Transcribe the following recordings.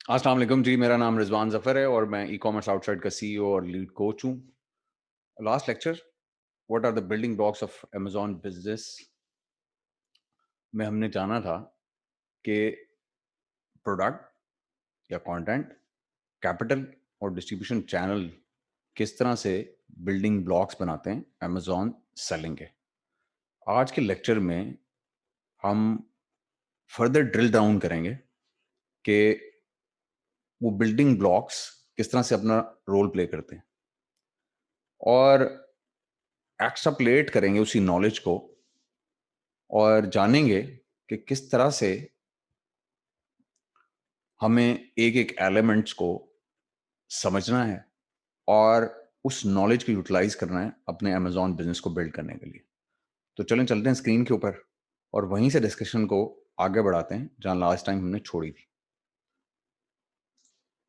अस्सलाम वालेकुम जी, मेरा नाम रिजवान ज़फ़र है और मैं ई कॉमर्स आउटसाइड का सीईओ और लीड कोच हूँ। Last lecture what are the building blocks of Amazon business में हमने जाना था कि प्रोडक्ट या कंटेंट, कैपिटल और डिस्ट्रीब्यूशन चैनल किस तरह से बिल्डिंग ब्लॉक्स बनाते हैं अमेज़न सेलिंग के। आज के लेक्चर में हम फर्दर ड्रिल डाउन करेंगे कि वो बिल्डिंग ब्लॉक्स किस तरह से अपना रोल प्ले करते हैं और एक्स्ट्रापोलेट करेंगे उसी नॉलेज को और जानेंगे कि किस तरह से हमें एक-एक एलिमेंट्स को समझना है और उस नॉलेज को यूटिलाइज़ करना है अपने अमेज़न बिज़नेस को बिल्ड करने के लिए। तो चलें चलते हैं स्क्रीन के ऊपर और वहीं से डिस्कशन को आगे बढ़ाते हैं, जहाँ लास्ट टाइम हमने छोड़ी थी।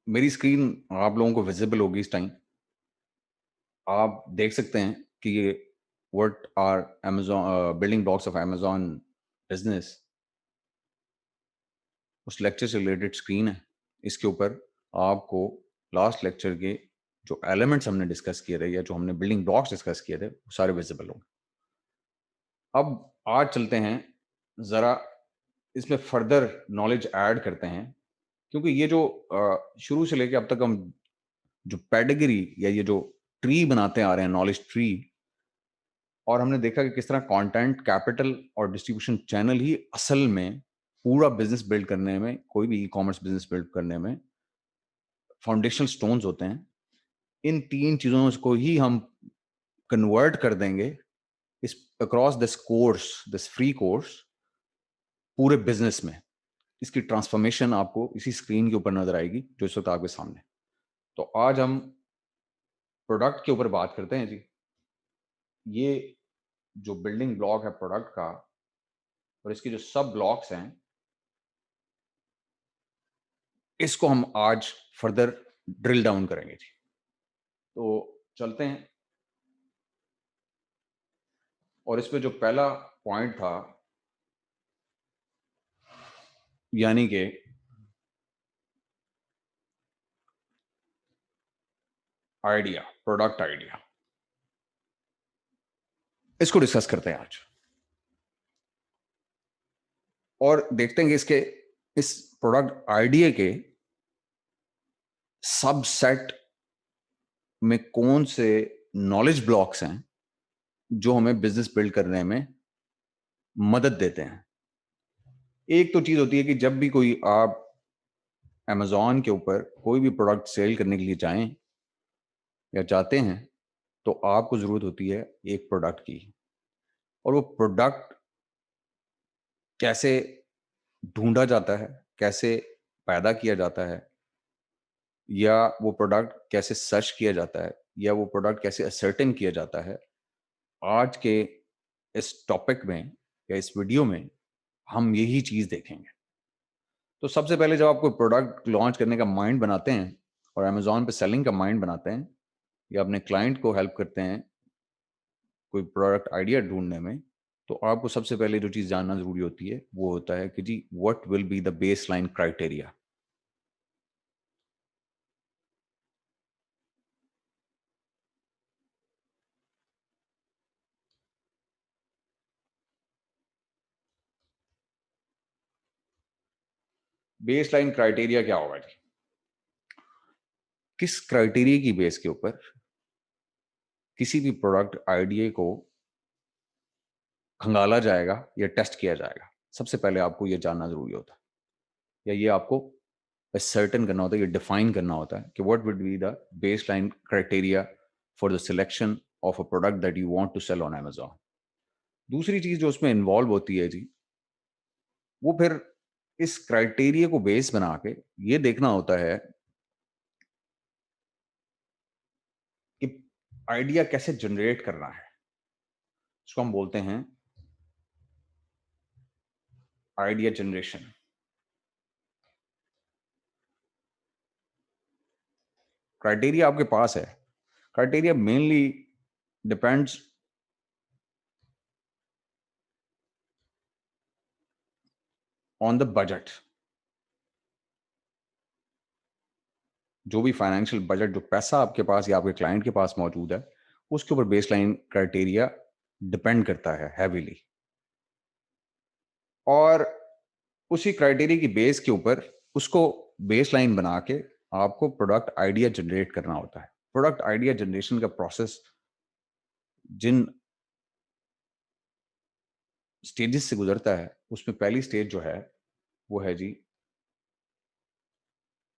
मेरी स्क्रीन आप लोगों को विज़िबल होगी इस टाइम। आप देख सकते हैं कि ये what are building blocks of Amazon business उस लेक्चर से रिलेटेड स्क्रीन है। इसके ऊपर आपको लास्ट लेक्चर के जो एलिमेंट्स हमने डिस्कस किए थे या जो हमने बिल्डिंग ब्लॉक्स डिस्कस किए थे, वो सारे विजिबल होंगे। अब आज चलते हैं, ज़रा इसमें फर्दर नॉलेज ऐड करते हैं, क्योंकि ये जो शुरू से लेके अब तक हम जो पेडिग्री या ये जो ट्री बनाते आ रहे हैं, नॉलेज ट्री, और हमने देखा कि किस तरह कंटेंट, कैपिटल और डिस्ट्रीब्यूशन चैनल ही असल में पूरा बिज़नेस बिल्ड करने में, कोई भी ई-कॉमर्स बिज़नेस बिल्ड करने में फाउंडेशनल स्टोन्स होते हैं। इन 3 चीज़ों को ही हम कन्वर्ट कर देंगे इस across this course, this free course पूरे बिज़नेस में। इसकी ट्रांसफ़ॉर्मेशन आपको इसी स्क्रीन के ऊपर नज़र आएगी, जो इस वक़्त आपके सामने है। तो आज हम प्रोडक्ट के ऊपर बात करते हैं जी। ये जो बिल्डिंग ब्लॉक है प्रोडक्ट का और इसके जो सब ब्लॉक्स हैं, इसको हम आज फर्दर ड्रिल डाउन करेंगे जी। तो चलते हैं और इसमें जो पहला पॉइंट था, यानी कि आइडिया, प्रोडक्ट आइडिया। इसको डिस्कस करते हैं आज और देखते हैं कि इसके इस प्रोडक्ट आइडिया के सबसेट में कौन से नॉलेज ब्लॉक्स हैं जो हमें बिजनेस बिल्ड करने में मदद देते हैं। एक तो चीज होती है कि जब भी कोई आप अमेज़न के ऊपर कोई भी प्रोडक्ट सेल करने के लिए जाएं या जाते हैं, तो आपको ज़रूरत होती है एक प्रोडक्ट की, और वो प्रोडक्ट कैसे ढूँढा जाता है, कैसे पैदा किया जाता है, या वो प्रोडक्ट कैसे सर्च किया जाता है, या वो प्रोडक्ट कैसे असर्टेन किया जाता है, आज के इस टॉपिक में या इस वीडियो में हम यही चीज़ देखेंगे। तो सबसे पहले जब आप कोई प्रोडक्ट लॉन्च करने का माइंड बनाते हैं और अमेज़न पे सेलिंग का माइंड बनाते हैं या अपने क्लाइंट को हेल्प करते हैं कोई प्रोडक्ट आइडिया ढूँढने में, तो आपको सबसे पहले जो चीज़ जानना ज़रूरी होती है, वो होता है कि जी what will be the baseline criteria. Baseline criteria क्या होगा जी? किस क्राइटेरिया की बेस के ऊपर किसी भी प्रोडक्ट आइडिया को खंगाला जाएगा या टेस्ट किया जाएगा? सबसे पहले आपको ये जानना ज़रूरी होता है, या ये आपको सर्टेन करना होता है, ये डिफाइन करना होता है कि what would be the baseline criteria for the selection of a product that you want to sell on Amazon. दूसरी चीज़ जो उसमें इन्वॉल्व होती है जी, वो फिर इस क्राइटेरिया को बेस बना के ये देखना होता है कि आइडिया कैसे जनरेट करना है। इसको हम बोलते हैं आइडिया जनरेशन। क्राइटेरिया आपके पास है। Criteria mainly depends on the budget. जो भी फाइनेंशियल बजट, जो पैसा आपके पास या आपके क्लाइंट के पास मौजूद है, उसके ऊपर बेसलाइन क्राइटेरिया डिपेंड करता है हैवीली। और उसी क्राइटेरिया की बेस के ऊपर उसको बेसलाइन बना के आपको प्रोडक्ट आइडिया जनरेट करना होता है। प्रोडक्ट आइडिया जनरेशन का प्रोसेस जिन स्टेजेस से गुजरता है, उसमें पहली स्टेज जो है वो है जी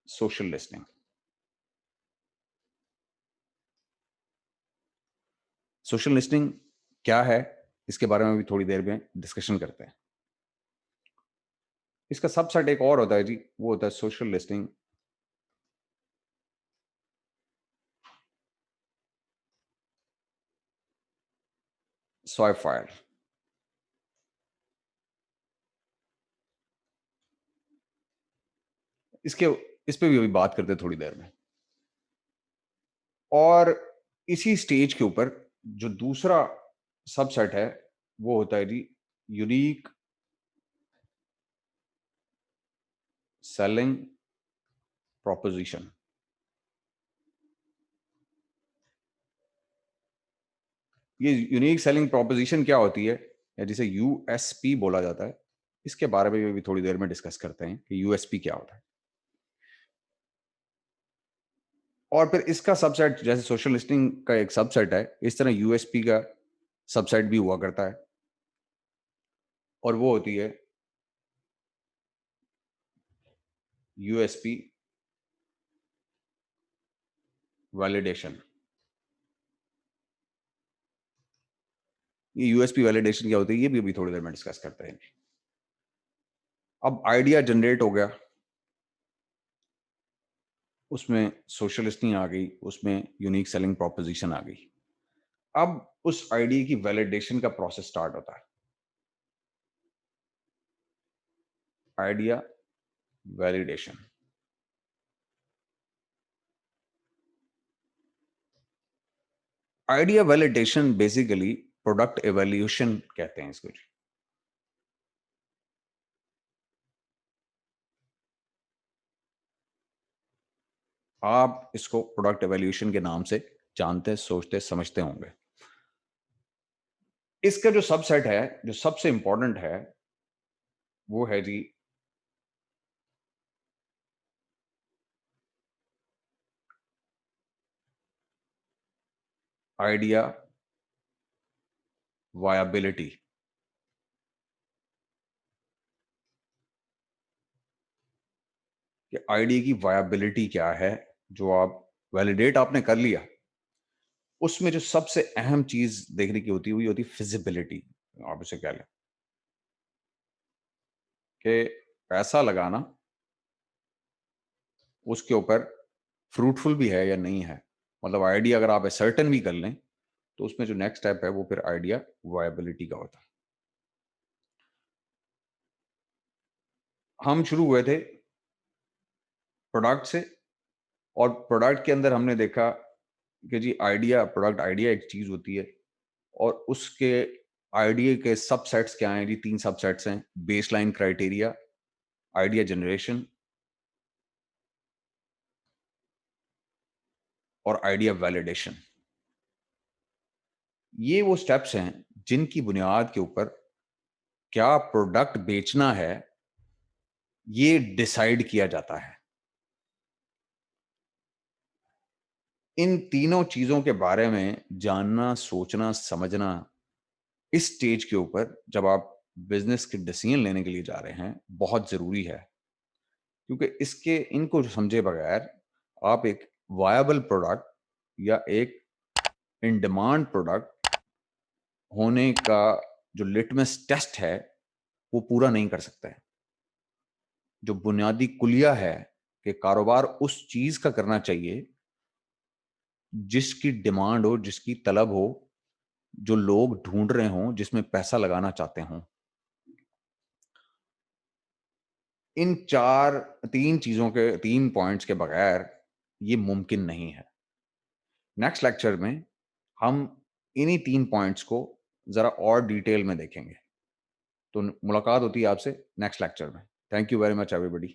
सोशल लिसनिंग। सोशल लिसनिंग क्या है, इसके बारे में भी थोड़ी देर में डिस्कशन करते हैं। इसका सबसेट एक और होता है जी, वो होता है सोशल लिसनिंग सॉय फायर। इसके इस पे भी अभी बात करते हैं थोड़ी देर में। और इसी स्टेज के ऊपर जो दूसरा सबसेट है वो होता है जी यूनिक सेलिंग प्रोपोजिशन। ये यूनिक सेलिंग प्रोपोजिशन क्या होती है, या जिसे यूएसपी बोला जाता है, इसके बारे में भी थोड़ी देर में डिस्कस करते हैं कि यूएसपी क्या होता है। और फिर इसका सबसेट, जैसे सोशल लिसनिंग का एक सबसेट है, इस तरह यूएसपी का सबसेट भी हुआ करता है, और वो होती है यूएसपी वैलिडेशन। ये यूएसपी वैलिडेशन क्या होती है, ये भी अभी थोड़ी देर में डिस्कस करते हैं। अब आइडिया जनरेट हो गया, उसमें सोशल लिसनिंग आ गई, उसमें यूनिक सेलिंग प्रोपोजिशन आ गई। अब उस आइडिया की वैलिडेशन का प्रोसेस स्टार्ट होता है। Idea validation. Idea validation basically product evaluation कहते हैं इसको। आप इसको प्रोडक्ट एवेल्यूशन के नाम से जानते, सोचते, समझते होंगे। इसका जो सबसेट है, जो सबसे इंपॉर्टेंट है, वो है जी आइडिया वायबिलिटी। कि आइडिया की वायबिलिटी क्या है, जो आप वैलिडेट आपने कर लिया, उसमें जो सबसे अहम चीज देखने की होती है, वो होती है फिजिबिलिटी। आप उसे क्या लें कि पैसा लगाना उसके ऊपर फ्रूटफुल भी है या नहीं है। मतलब आइडिया अगर आप सर्टन भी कर लें, तो उसमें जो नेक्स्ट स्टेप है वो फिर आइडिया वायबिलिटी का होता है। हम शुरू हुए थे प्रोडक्ट से, और प्रोडक्ट के अंदर हमने देखा कि जी आइडिया, प्रोडक्ट आइडिया एक चीज होती है, और उसके आइडिया के सबसेट्स क्या हैं जी? 3 सबसेट्स हैं: बेसलाइन क्राइटेरिया, आइडिया जनरेशन, और आइडिया वैलिडेशन। ये वो स्टेप्स हैं जिनकी बुनियाद के ऊपर क्या प्रोडक्ट बेचना है, ये डिसाइड किया जाता है। इन तीनों चीजों के बारे में जानना, सोचना, समझना इस स्टेज के ऊपर जब आप बिजनेस के डिसीजन लेने के लिए जा रहे हैं, बहुत जरूरी है। क्योंकि इसके इनको समझे बगैर आप एक वायबल प्रोडक्ट या एक इन डिमांड प्रोडक्ट होने का जो लिटमस टेस्ट है, वो पूरा नहीं कर सकते हैं। जो बुनियादी कुलिया है कि कारोबार उस चीज का करना चाहिए जिसकी डिमांड हो, जिसकी तलब हो, जो लोग ढूंढ रहे हों, जिसमें पैसा लगाना चाहते हों। इन तीन चीजों के, 3 पॉइंट्स के बगैर ये मुमकिन नहीं है। नेक्स्ट लेक्चर में हम इन्हीं 3 पॉइंट्स को जरा और डिटेल में देखेंगे। तो मुलाकात होती है आपसे नेक्स्ट लेक्चर में। Thank you very much everybody.